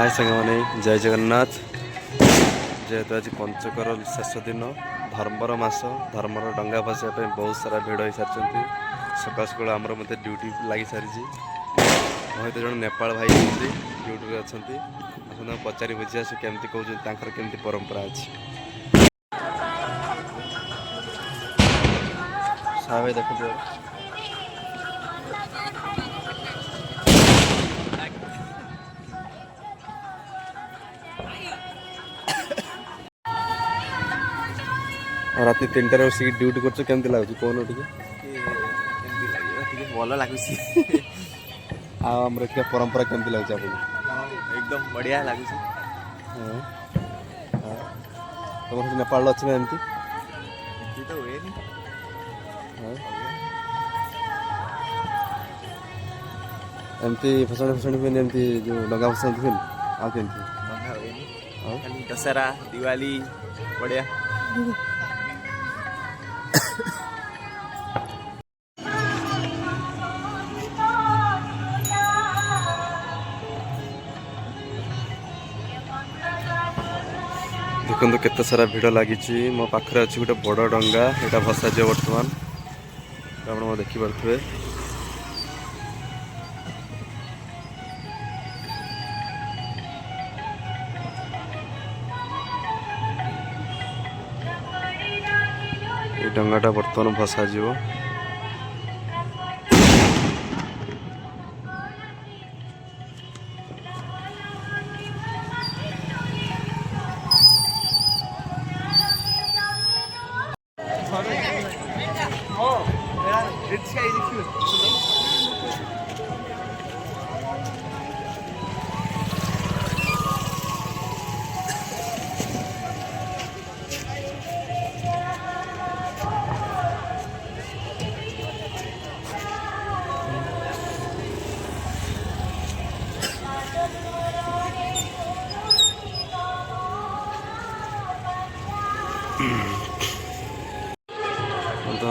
हाय सांगमाने जय जगन्नाथ। जेहेतु आज पंचकर शेष दिन धर्मर मास धर्मर डंगा भसाइवाई बहुत सारा भिड़ हो सारी सका सका आमर मत ड्यूटी लगी सारी सहित जन नेपाल भाई ड्यूटी अच्छा पचारि बुझा से केमती कहते केमती परंपरा अच्छी भाई देखो रात 3टार बस ड्यूटी कर केमती लगुच कौन टे भल लगुच आमर क्या परंपरा केमती लगुच आप एकदम बढ़िया लगुच तुम नेपाल अच्छे ना एमती तो हुए एमती फसणी फसणी एमती जो डंगा फसाती फिर आ खाली दशहरा दिवाली बढ़िया देखो केते सारा भिड़ लगी मो पाखे अच्छी गोटे बड़ डंगा यहाँ भसा जाए बर्तमान आप देखिपे ये डंगाटा बर्तमान भसा जीव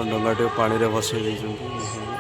डंगाटे पानी रे भसई देइछन्ती।